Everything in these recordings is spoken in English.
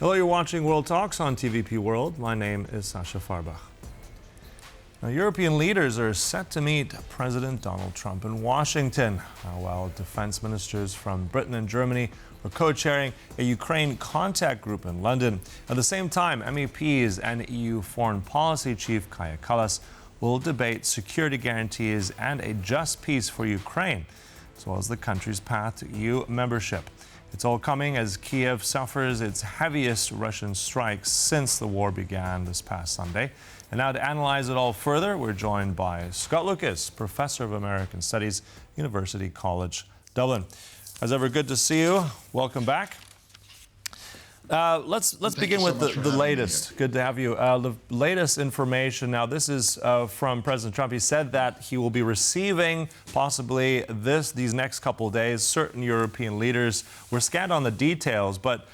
Hello, you're watching World Talks on TVP World. My name is Sasha Farbach. Now, European leaders are set to meet President Donald Trump in Washington, while defense ministers from Britain and Germany are co-chairing a Ukraine contact group in London. At the same time, MEPs and EU Foreign Policy Chief Kaja Kallas will debate security guarantees and a just peace for Ukraine, as well as the country's path to EU membership. It's all coming as Kiev suffers its heaviest Russian strikes since the war began this past Sunday. And now to analyze it all further, we're joined by Scott Lucas, Professor of American Studies, University College Dublin. As ever, good to see you. Welcome back. Let's begin with the latest. Good to have you. The latest information. Now, this is from President Trump. He said that he will be receiving possibly these next couple of days certain European leaders. We're scant on the details, but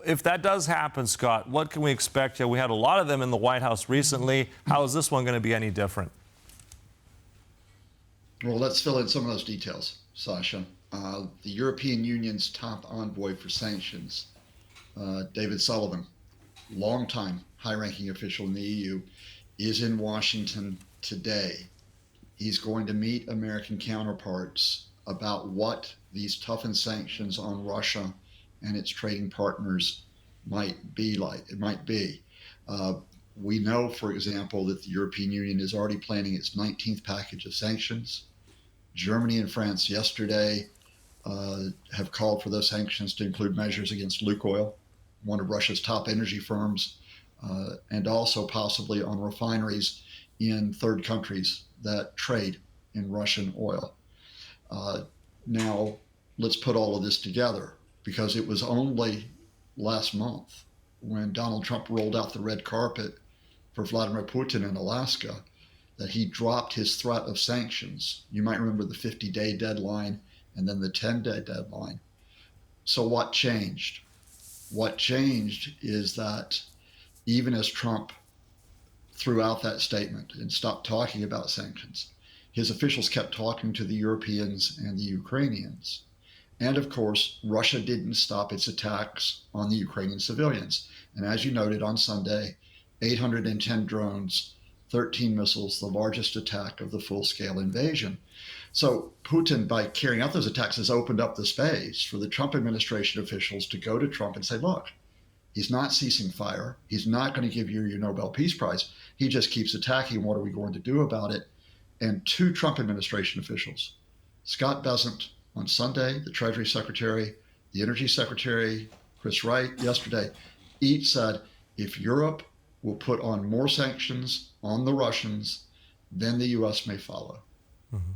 if that does happen, Scott, what can we expect? We had a lot of them in the White House recently. How is this one going to be any different? Well, let's fill in some of those details, Sasha. The European Union's top envoy for sanctions, David Sullivan, longtime high-ranking official in the EU, is in Washington today. He's going to meet American counterparts about what these toughened sanctions on Russia and its trading partners might be like. It might be. We know, for example, that the European Union is already planning its 19th package of sanctions. Germany and France yesterday have called for those sanctions to include measures against Lukoil, one of Russia's top energy firms, and also possibly on refineries in third countries that trade in Russian oil. Now, let's put all of this together, because it was only last month when Donald Trump rolled out the red carpet for Vladimir Putin in Alaska that he dropped his threat of sanctions. You might remember the 50-day deadline and then the 10-day deadline. So what changed? What changed is that even as Trump threw out that statement and stopped talking about sanctions, his officials kept talking to the Europeans and the Ukrainians. And of course, Russia didn't stop its attacks on the Ukrainian civilians. And as you noted on Sunday, 810 drones, 13 missiles, the largest attack of the full-scale invasion. So Putin, by carrying out those attacks, has opened up the space for the Trump administration officials to go to Trump and say, look, he's not ceasing fire. He's not going to give you your Nobel Peace Prize. He just keeps attacking. What are we going to do about it? And two Trump administration officials, Scott Bessent on Sunday, the Treasury Secretary, the Energy Secretary, Chris Wright yesterday, each said, if Europe will put on more sanctions on the Russians, then the U.S. may follow. Mm-hmm.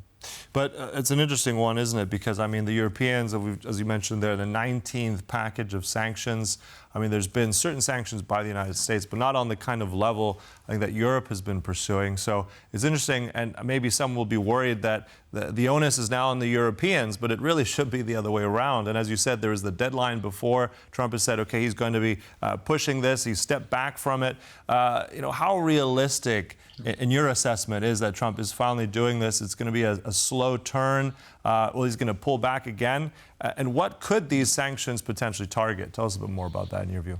But it's an interesting one, isn't it? Because, I mean, the Europeans, as you mentioned there, the 19th package of sanctions. I mean, there's been certain sanctions by the United States, but not on the kind of level I think that Europe has been pursuing. So it's interesting, and maybe some will be worried that the onus is now on the Europeans, but it really should be the other way around. And as you said, there was the deadline before. Trump has said, okay, he's going to be pushing this. He stepped back from it. How realistic, in your assessment, is that Trump is finally doing this? It's going to be a slow turn. Well, he's going to pull back again. And what could these sanctions potentially target? Tell us a bit more about that in your view.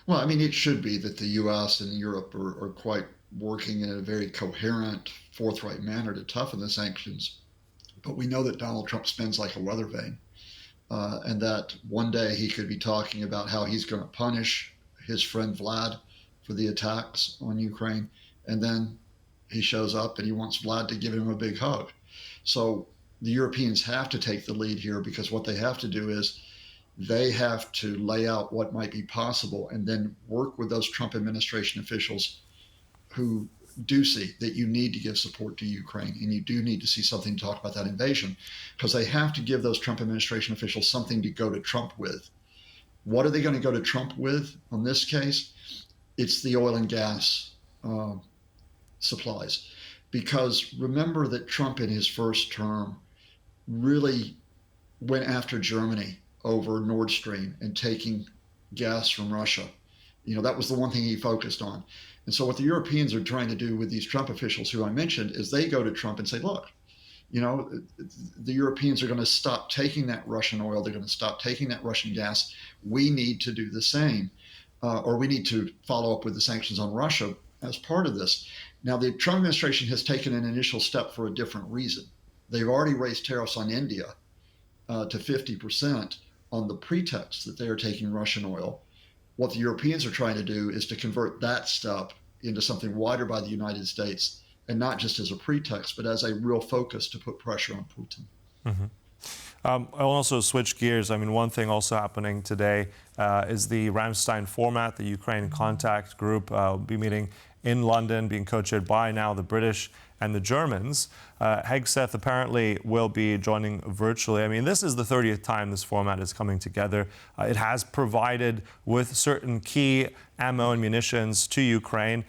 Well, I mean, it should be that the U.S. and Europe are quite working in a very coherent, forthright manner to toughen the sanctions. But we know that Donald Trump spins like a weather vane, and that one day he could be talking about how he's going to punish his friend Vlad for the attacks on Ukraine, and then he shows up and he wants Vlad to give him a big hug. So the Europeans have to take the lead here, because what they have to do is they have to lay out what might be possible and then work with those Trump administration officials who do see that you need to give support to Ukraine and you do need to see something to talk about that invasion, because they have to give those Trump administration officials something to go to Trump with. What are they going to go to Trump with on this case? It's the oil and gas supplies. Because remember that Trump in his first term really went after Germany over Nord Stream and taking gas from Russia. That was the one thing he focused on. And so what the Europeans are trying to do with these Trump officials who I mentioned is they go to Trump and say, look, You know, the Europeans are going to stop taking that Russian oil. They're going to stop taking that Russian gas. We need to do the same, or we need to follow up with the sanctions on Russia as part of this. Now, the Trump administration has taken an initial step for a different reason. They've already raised tariffs on India to 50% on the pretext that they are taking Russian oil. What the Europeans are trying to do is to convert that step into something wider by the United States, and not just as a pretext, but as a real focus to put pressure on Putin. Mm-hmm. I'll also switch gears. I mean, one thing also happening today is the Ramstein format. The Ukraine contact group will be meeting in London, being co-chaired by now the British and the Germans. Hegseth apparently will be joining virtually. I mean, this is the 30th time this format is coming together. It has provided with certain key ammo and munitions to Ukraine.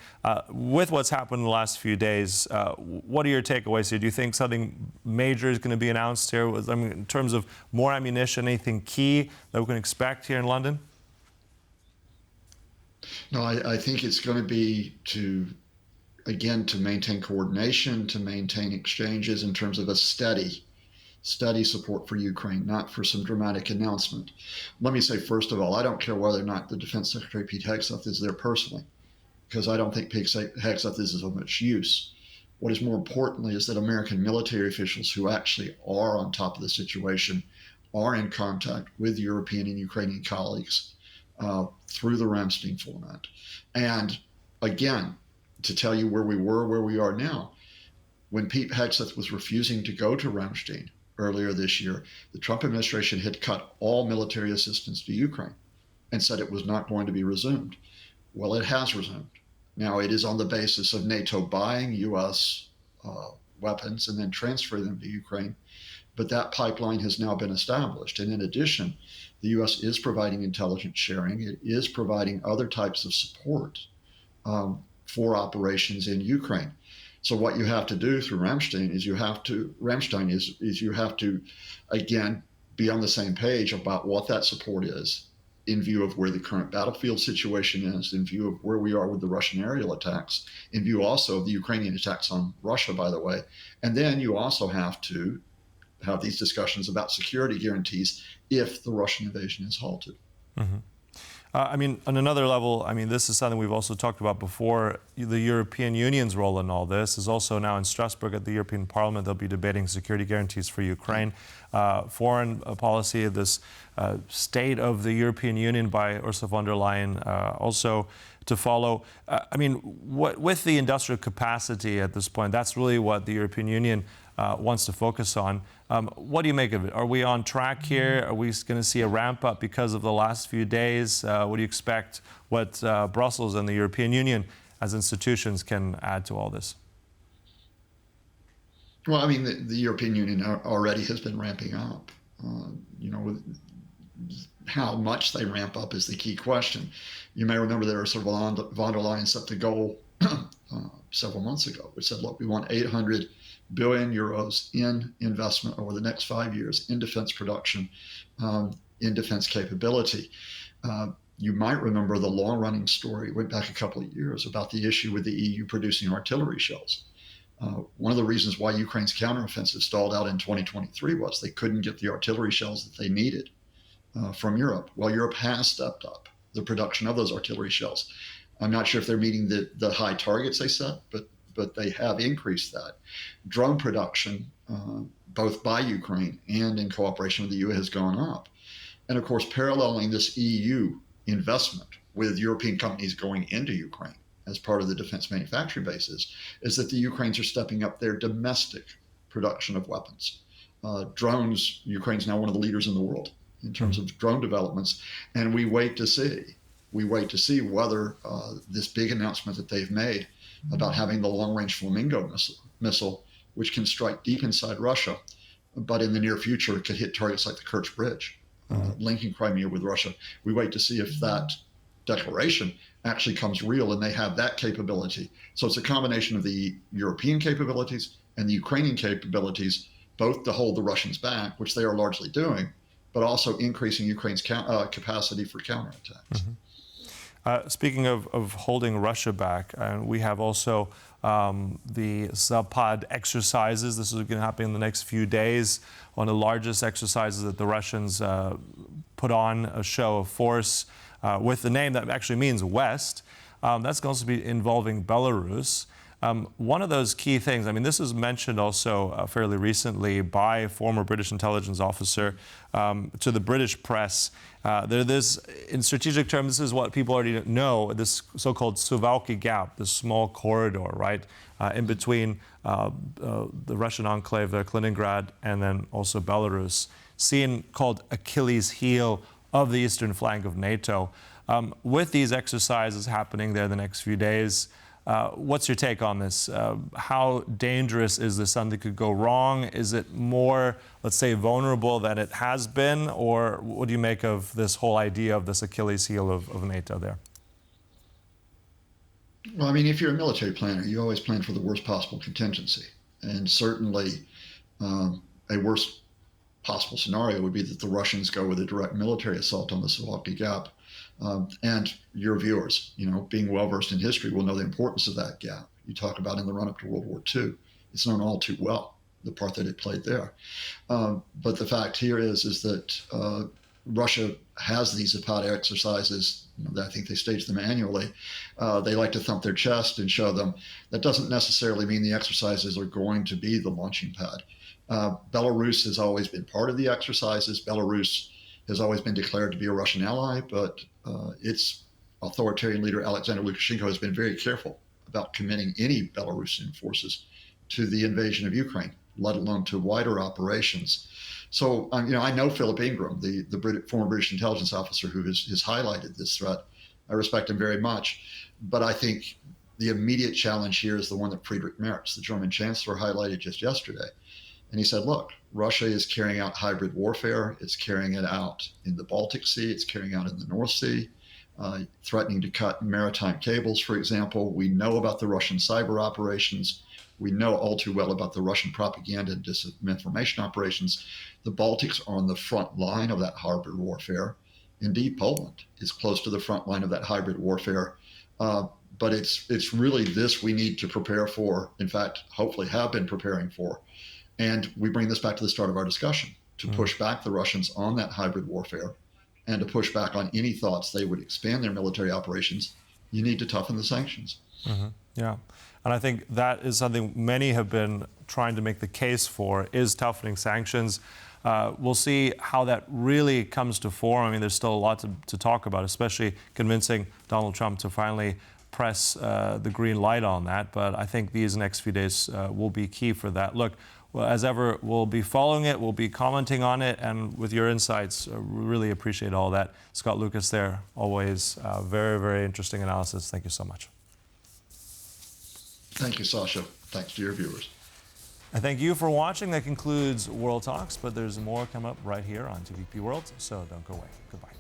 With what's happened in the last few days, what are your takeaways here? Do you think something major is going to be announced here? I mean, in terms of more ammunition, anything key that we can expect here in London? No, I think it's going to be to maintain coordination, to maintain exchanges in terms of a steady support for Ukraine, not for some dramatic announcement. Let me say, first of all, I don't care whether or not the Defense Secretary Pete Hegseth is there personally, because I don't think Pete Hegseth is of much use. What is more importantly is that American military officials who actually are on top of the situation are in contact with European and Ukrainian colleagues through the Ramstein format. And again, to tell you where we were, where we are now, when Pete Hegseth was refusing to go to Ramstein earlier this year, the Trump administration had cut all military assistance to Ukraine and said it was not going to be resumed. Well, it has resumed. Now, it is on the basis of NATO buying U.S. Weapons and then transferring them to Ukraine, but that pipeline has now been established. And in addition, the U.S. is providing intelligence sharing. It is providing other types of support for operations in Ukraine. So what you have to do through Ramstein is you have to again be on the same page about what that support is in view of where the current battlefield situation is, in view of where we are with the Russian aerial attacks, in view also of the Ukrainian attacks on Russia, by the way. And then you also have to have these discussions about security guarantees if the Russian invasion is halted. Mm-hmm. I mean, on another level, I mean, this is something we've also talked about before. The European Union's role in all this is also now in Strasbourg at the European Parliament. They'll be debating security guarantees for Ukraine. Foreign policy, this State of the European Union by Ursula von der Leyen also to follow. I mean, with the industrial capacity at this point, that's really what the European Union wants to focus on. What do you make of it? Are we on track here? Are we going to see a ramp up because of the last few days? What do you expect what Brussels and the European Union as institutions can add to all this? Well, I mean, the European Union already has been ramping up. How much they ramp up is the key question. You may remember that Ursula von der Leyen set the goal several months ago, which said, look, we want 800 billion euros in investment over the next 5 years in defense production, in defense capability. You might remember the long-running story, went back a couple of years, about the issue with the EU producing artillery shells. One of the reasons why Ukraine's counteroffensive stalled out in 2023 was they couldn't get the artillery shells that they needed from Europe. Well, Europe has stepped up the production of those artillery shells. I'm not sure if they're meeting the high targets they set, but they have increased that. Drone production, both by Ukraine and in cooperation with the EU, has gone up. And of course, paralleling this EU investment with European companies going into Ukraine as part of the defense manufacturing bases is that the Ukrainians are stepping up their domestic production of weapons. Drones, Ukraine's now one of the leaders in the world in terms of drone developments, and we wait to see whether this big announcement that they've made about having the long-range Flamingo missile, which can strike deep inside Russia, but in the near future it could hit targets like the Kerch Bridge, linking Crimea with Russia. We wait to see if that declaration actually comes real and they have that capability. So it's a combination of the European capabilities and the Ukrainian capabilities, both to hold the Russians back, which they are largely doing, but also increasing Ukraine's capacity for counterattacks. Speaking of holding Russia back, we have also the Zapad exercises. This is going to happen in the next few days. One of the largest exercises that the Russians put on, a show of force with the name that actually means West. That's going to be involving Belarus. One of those key things, I mean, this was mentioned also fairly recently by a former British intelligence officer to the British press. In strategic terms, this is what people already know, this so-called Suwałki Gap, this small corridor, right, in between the Russian enclave, Kaliningrad, and then also Belarus, seen called Achilles' heel of the eastern flank of NATO. With these exercises happening there the next few days, what's your take on this? How dangerous is this? Something could go wrong? Is it more, let's say, vulnerable than it has been? Or what do you make of this whole idea of this Achilles heel of NATO there? Well, I mean, if you're a military planner, you always plan for the worst possible contingency. And certainly a worst possible scenario would be that the Russians go with a direct military assault on the Suwałki Gap. And your viewers, being well-versed in history, will know the importance of that gap. You talk about in the run-up to World War II. It's known all too well, the part that it played there. But the fact here is that Russia has these Zapad exercises. I think they stage them annually. They like to thump their chest and show them. That doesn't necessarily mean the exercises are going to be the launching pad. Belarus has always been part of the exercises. Belarus has always been declared to be a Russian ally, but its authoritarian leader, Alexander Lukashenko, has been very careful about committing any Belarusian forces to the invasion of Ukraine, let alone to wider operations. So, I know Philip Ingram, the former British intelligence officer who has highlighted this threat. I respect him very much. But I think the immediate challenge here is the one that Friedrich Merz, the German chancellor, highlighted just yesterday. And he said, look, Russia is carrying out hybrid warfare. It's carrying it out in the Baltic Sea. It's carrying out in the North Sea, threatening to cut maritime cables, for example. We know about the Russian cyber operations. We know all too well about the Russian propaganda and disinformation operations. The Baltics are on the front line of that hybrid warfare. Indeed, Poland is close to the front line of that hybrid warfare. But it's really this we need to prepare for, in fact, hopefully have been preparing for. And we bring this back to the start of our discussion, to push back the Russians on that hybrid warfare and to push back on any thoughts they would expand their military operations. You need to toughen the sanctions. Yeah. And I think that is something many have been trying to make the case for, is toughening sanctions. We'll see how that really comes to form. I mean, there's still a lot to talk about, especially convincing Donald Trump to finally press the green light on that. But I think these next few days will be key for that. Look, well, as ever, we'll be following it, we'll be commenting on it, and with your insights, really appreciate all that. Scott Lucas there, always very, very interesting analysis. Thank you so much. Thank you, Sasha. Thanks to your viewers. And thank you for watching. That concludes World Talks, but there's more coming up right here on TVP World, so don't go away. Goodbye.